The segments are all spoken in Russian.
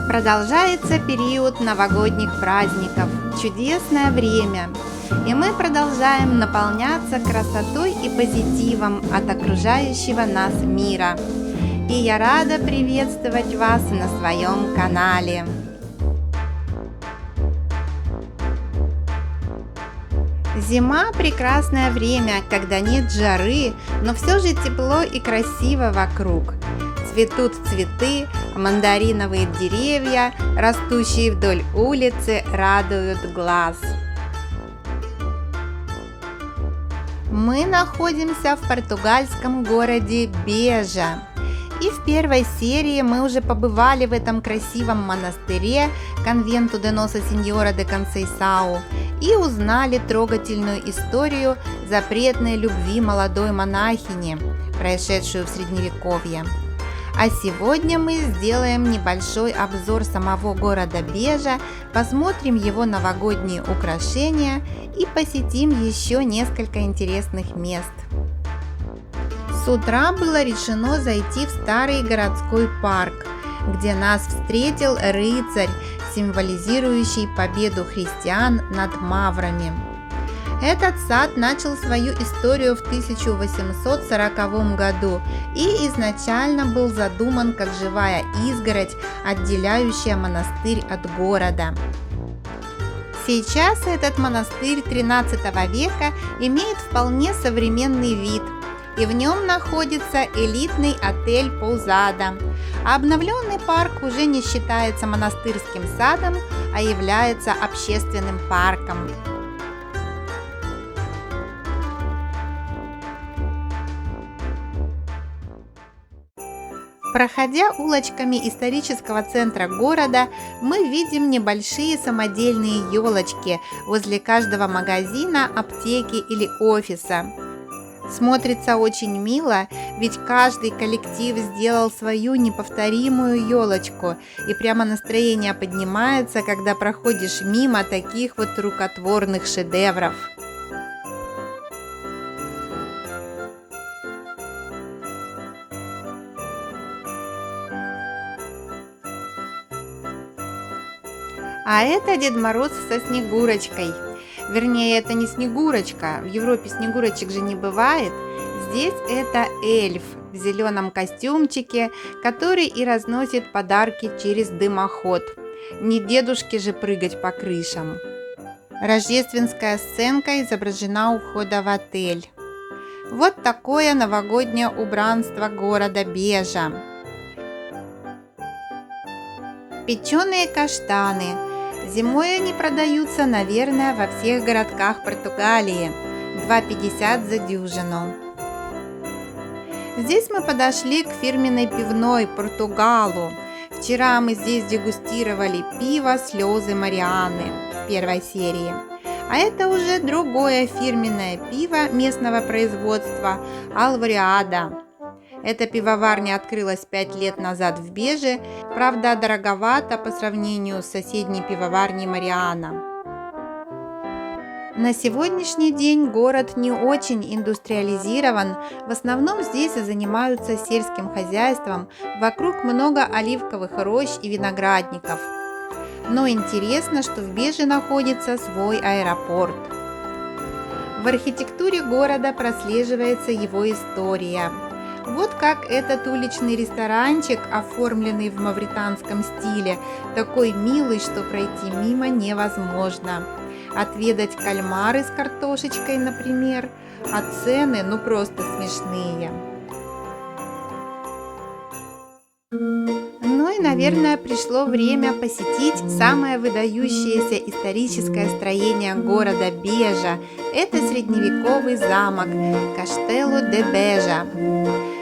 Продолжается период новогодних праздников, чудесное время, и мы продолжаем наполняться красотой и позитивом от окружающего нас мира. И я рада приветствовать вас на своем канале. Зима – прекрасное время, когда нет жары, но все же тепло и красиво вокруг. Цветут цветы, а мандариновые деревья, растущие вдоль улицы, радуют глаз. Мы находимся в португальском городе Бежа. И в первой серии мы уже побывали в этом красивом монастыре Convento de Nossa Senhora de Conceição и узнали трогательную историю запретной любви молодой монахини, происшедшую в Средневековье. А сегодня мы сделаем небольшой обзор самого города Бежа, посмотрим его новогодние украшения и посетим еще несколько интересных мест. С утра было решено зайти в старый городской парк, где нас встретил рыцарь, символизирующий победу христиан над маврами. Этот сад начал свою историю в 1840 году и изначально был задуман как живая изгородь, отделяющая монастырь от города. Сейчас этот монастырь XIII века имеет вполне современный вид, и в нем находится элитный отель Pousada. А обновленный парк уже не считается монастырским садом, а является общественным парком. Проходя улочками исторического центра города, мы видим небольшие самодельные елочки возле каждого магазина, аптеки или офиса. Смотрится очень мило, ведь каждый коллектив сделал свою неповторимую елочку, и прямо настроение поднимается, когда проходишь мимо таких вот рукотворных шедевров. А это Дед Мороз со Снегурочкой. Вернее, это не Снегурочка, в Европе снегурочек же не бывает. Здесь это эльф в зеленом костюмчике, который и разносит подарки через дымоход. Не дедушке же прыгать по крышам. Рождественская сценка изображена у входа в отель. Вот такое новогоднее убранство города Бежа. Печеные каштаны. Зимой они продаются, наверное, во всех городках Португалии. 2,50 за дюжину. Здесь мы подошли к фирменной пивной Португалу. Вчера мы здесь дегустировали пиво «Слезы Марианны» в первой серии. А это уже другое фирменное пиво местного производства «Алвариада». Эта пивоварня открылась 5 лет назад в Беже, правда дороговато по сравнению с соседней пивоварней Мариана. На сегодняшний день город не очень индустриализирован, в основном здесь занимаются сельским хозяйством, вокруг много оливковых рощ и виноградников. Но интересно, что в Беже находится свой аэропорт. В архитектуре города прослеживается его история. Вот как этот уличный ресторанчик, оформленный в мавританском стиле, такой милый, что пройти мимо невозможно. Отведать кальмары с картошечкой, например, а цены ну просто смешные. Ну и, наверное, пришло время посетить самое выдающееся историческое строение города Бежа. Это средневековый замок Каштелу де Бежа.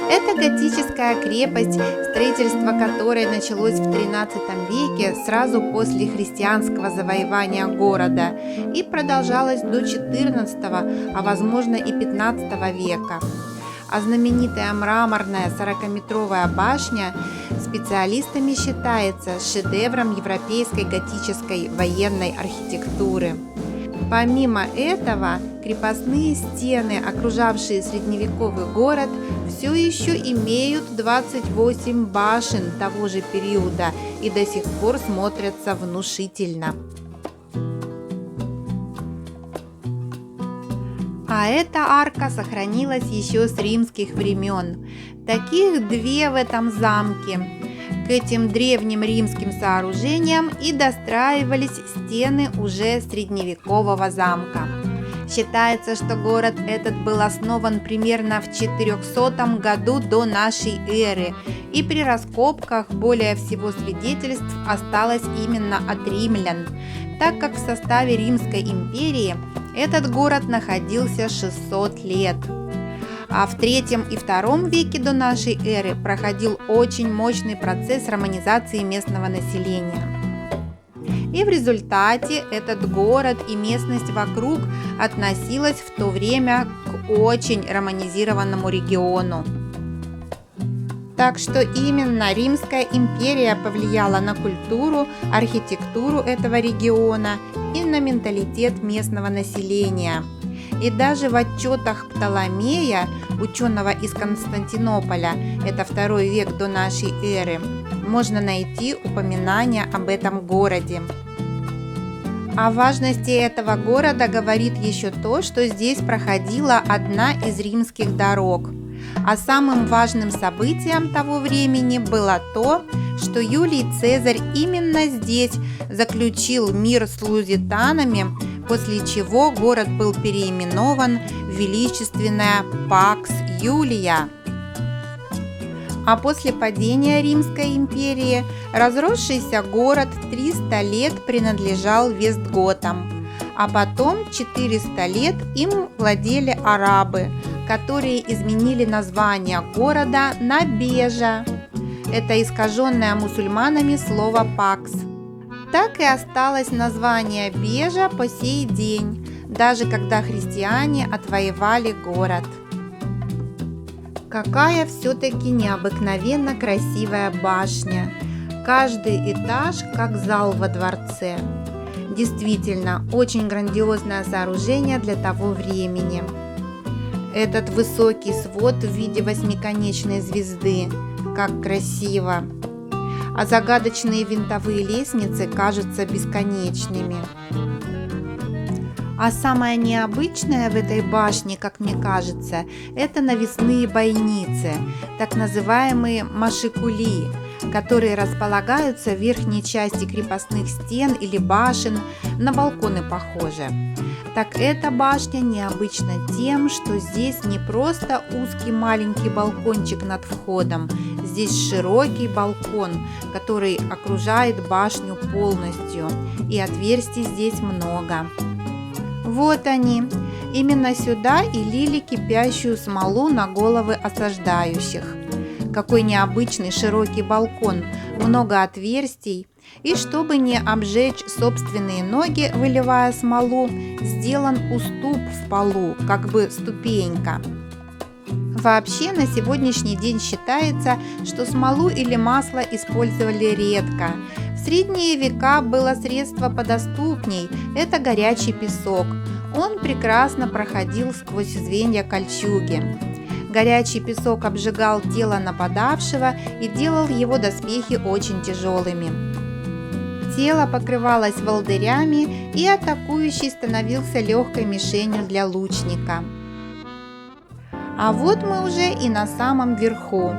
Это готическая крепость, строительство которой началось в XIII веке, сразу после христианского завоевания города, и продолжалось до XIV, а возможно и XV века. А знаменитая мраморная 40-метровая башня специалистами считается шедевром европейской готической военной архитектуры. Помимо этого, крепостные стены, окружавшие средневековый город, все еще имеют 28 башен того же периода и до сих пор смотрятся внушительно. А эта арка сохранилась еще с римских времен. Таких две в этом замке. К этим древним римским сооружениям и достраивались стены уже средневекового замка. Считается, что город этот был основан примерно в 400 году до нашей эры, и при раскопках более всего свидетельств осталось именно от римлян, так как в составе Римской империи этот город находился 600 лет. А в III и II веке до нашей эры проходил очень мощный процесс романизации местного населения. И в результате этот город и местность вокруг относилась в то время к очень романизированному региону. Так что именно Римская империя повлияла на культуру, архитектуру этого региона и на менталитет местного населения. И даже в отчетах Птоломея, ученого из Константинополя, это II век до нашей эры, можно найти упоминания об этом городе. О важности этого города говорит еще то, что здесь проходила одна из римских дорог. А самым важным событием того времени было то, что Юлий Цезарь именно здесь заключил мир с лузитанами, после чего город был переименован в величественное Пакс Юлия. А после падения Римской империи разросшийся город 300 лет принадлежал Вестготам, а потом 400 лет им владели арабы, которые изменили название города на Бежа. Это искаженное мусульманами слово «пакс». Так и осталось название Бежа по сей день, даже когда христиане отвоевали город. Какая все-таки необыкновенно красивая башня. Каждый этаж как зал во дворце. Действительно, очень грандиозное сооружение для того времени. Этот высокий свод в виде восьмиконечной звезды. Как красиво! А загадочные винтовые лестницы кажутся бесконечными. А самое необычное в этой башне, как мне кажется, это навесные бойницы, так называемые машикули, которые располагаются в верхней части крепостных стен или башен, на балконы похожи. Так эта башня необычна тем, что здесь не просто узкий маленький балкончик над входом, здесь широкий балкон, который окружает башню полностью, и отверстий здесь много. Вот они, именно сюда и лили кипящую смолу на головы осаждающих. Какой необычный широкий балкон, много отверстий, и чтобы не обжечь собственные ноги, выливая смолу, сделан уступ в полу, как бы ступенька. Вообще на сегодняшний день считается, что смолу или масло использовали редко. В средние века было средство подоступней – это горячий песок. Он прекрасно проходил сквозь звенья кольчуги. Горячий песок обжигал тело нападавшего и делал его доспехи очень тяжелыми. Тело покрывалось волдырями, и атакующий становился легкой мишенью для лучника. А вот мы уже и на самом верху.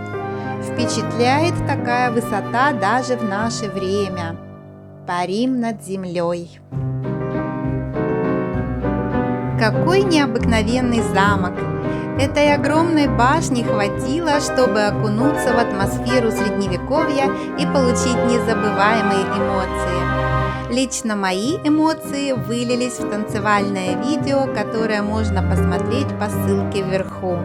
Впечатляет такая высота даже в наше время. Парим над землей. Какой необыкновенный замок! Этой огромной башни хватило, чтобы окунуться в атмосферу средневековья и получить незабываемые эмоции. Лично мои эмоции вылились в танцевальное видео, которое можно посмотреть по ссылке вверху.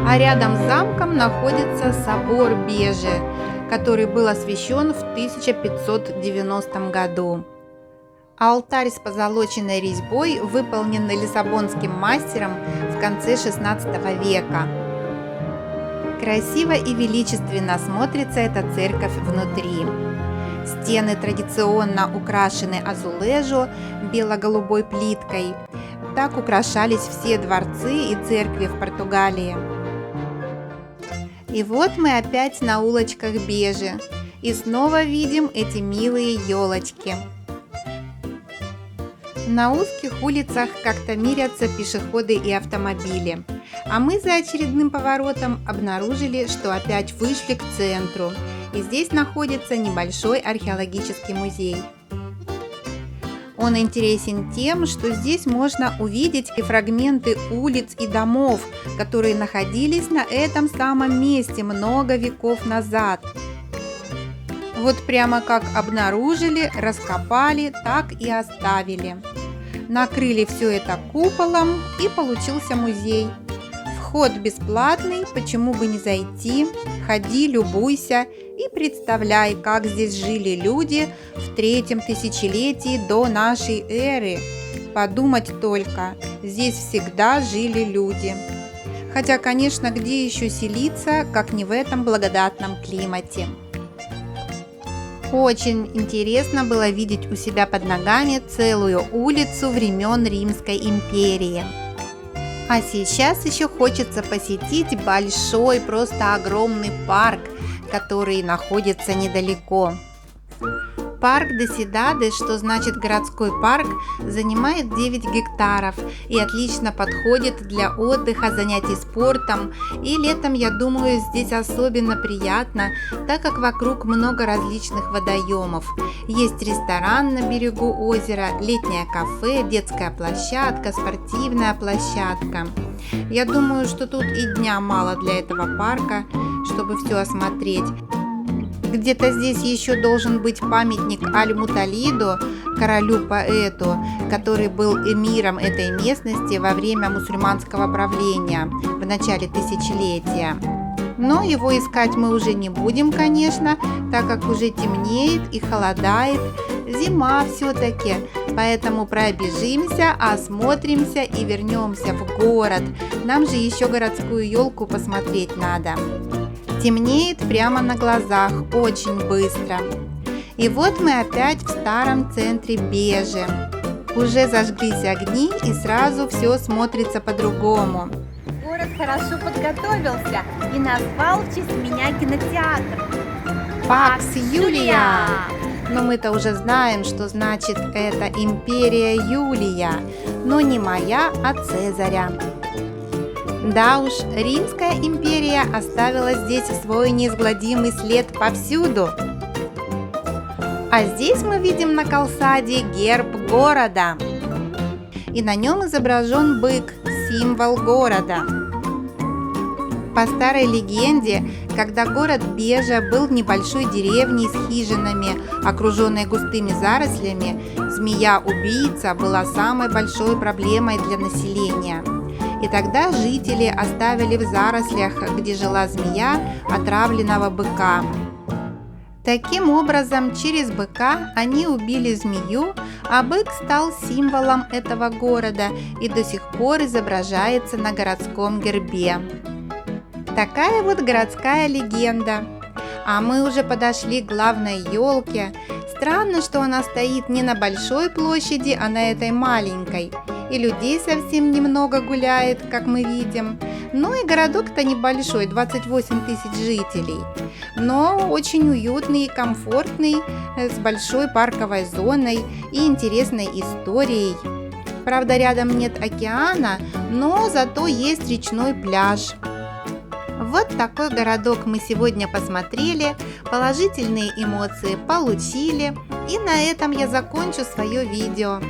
А рядом с замком находится собор Бежи, который был освящен в 1590 году. Алтарь с позолоченной резьбой выполнен лиссабонским мастером в конце XVI века. Красиво и величественно смотрится эта церковь внутри. Стены традиционно украшены азулежо бело-голубой плиткой. так украшались все дворцы и церкви в Португалии. И вот мы опять на улочках Бежи. И снова видим эти милые елочки. На узких улицах как-то мирятся пешеходы и автомобили. А мы за очередным поворотом обнаружили, что опять вышли к центру. И здесь находится небольшой археологический музей. Он интересен тем, что здесь можно увидеть и фрагменты улиц и домов, которые находились на этом самом месте много веков назад. Вот прямо как обнаружили, раскопали, так и оставили. Накрыли все это куполом, и получился музей. Вход бесплатный, почему бы не зайти? Ходи, любуйся и представляй, как здесь жили люди в 3-м тысячелетии до нашей эры. Подумать только, здесь всегда жили люди. Хотя, конечно, где еще селиться, как не в этом благодатном климате. Очень интересно было видеть у себя под ногами целую улицу времен Римской империи. А сейчас еще хочется посетить большой, просто огромный парк, который находится недалеко. Парк де Сидаде, что значит городской парк, занимает 9 гектаров и отлично подходит для отдыха, занятий спортом. И летом, я думаю, здесь особенно приятно, так как вокруг много различных водоемов. Есть ресторан на берегу озера, летнее кафе, детская площадка, спортивная площадка. Я думаю, что тут и дня мало для этого парка, чтобы все осмотреть. Где-то здесь еще должен быть памятник Аль-Муталиду, королю-поэту, который был эмиром этой местности во время мусульманского правления в начале тысячелетия. Но его искать мы уже не будем, конечно, так как уже темнеет и холодает, зима все-таки, поэтому пробежимся, осмотримся и вернемся в город. Нам же еще городскую елку посмотреть надо. Темнеет прямо на глазах, очень быстро. И вот мы опять в старом центре Бежи. Уже зажглись огни, и сразу все смотрится по-другому. Город хорошо подготовился и назвал в честь меня кинотеатр. Пакс Юлия! Но мы-то уже знаем, что значит это империя Юлия, но не моя, а Цезаря. Да уж, Римская империя оставила здесь свой неизгладимый след повсюду. А здесь мы видим на калсаде герб города. И на нем изображен бык, символ города. По старой легенде, когда город Бежа был небольшой деревней с хижинами, окруженной густыми зарослями, змея-убийца была самой большой проблемой для населения. И тогда жители оставили в зарослях, где жила змея, отравленного быка. Таким образом, через быка они убили змею, а бык стал символом этого города и до сих пор изображается на городском гербе. Такая вот городская легенда. А мы уже подошли к главной елке. Странно, что она стоит не на большой площади, а на этой маленькой. И людей совсем немного гуляет, как мы видим. Ну и городок-то небольшой, 28 тысяч жителей. Но очень уютный и комфортный, с большой парковой зоной и интересной историей. Правда, рядом нет океана, но зато есть речной пляж. Вот такой городок мы сегодня посмотрели, положительные эмоции получили. И на этом я закончу свое видео.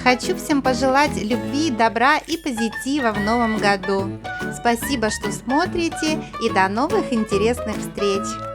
Хочу всем пожелать любви, добра и позитива в новом году. Спасибо, что смотрите, и до новых интересных встреч!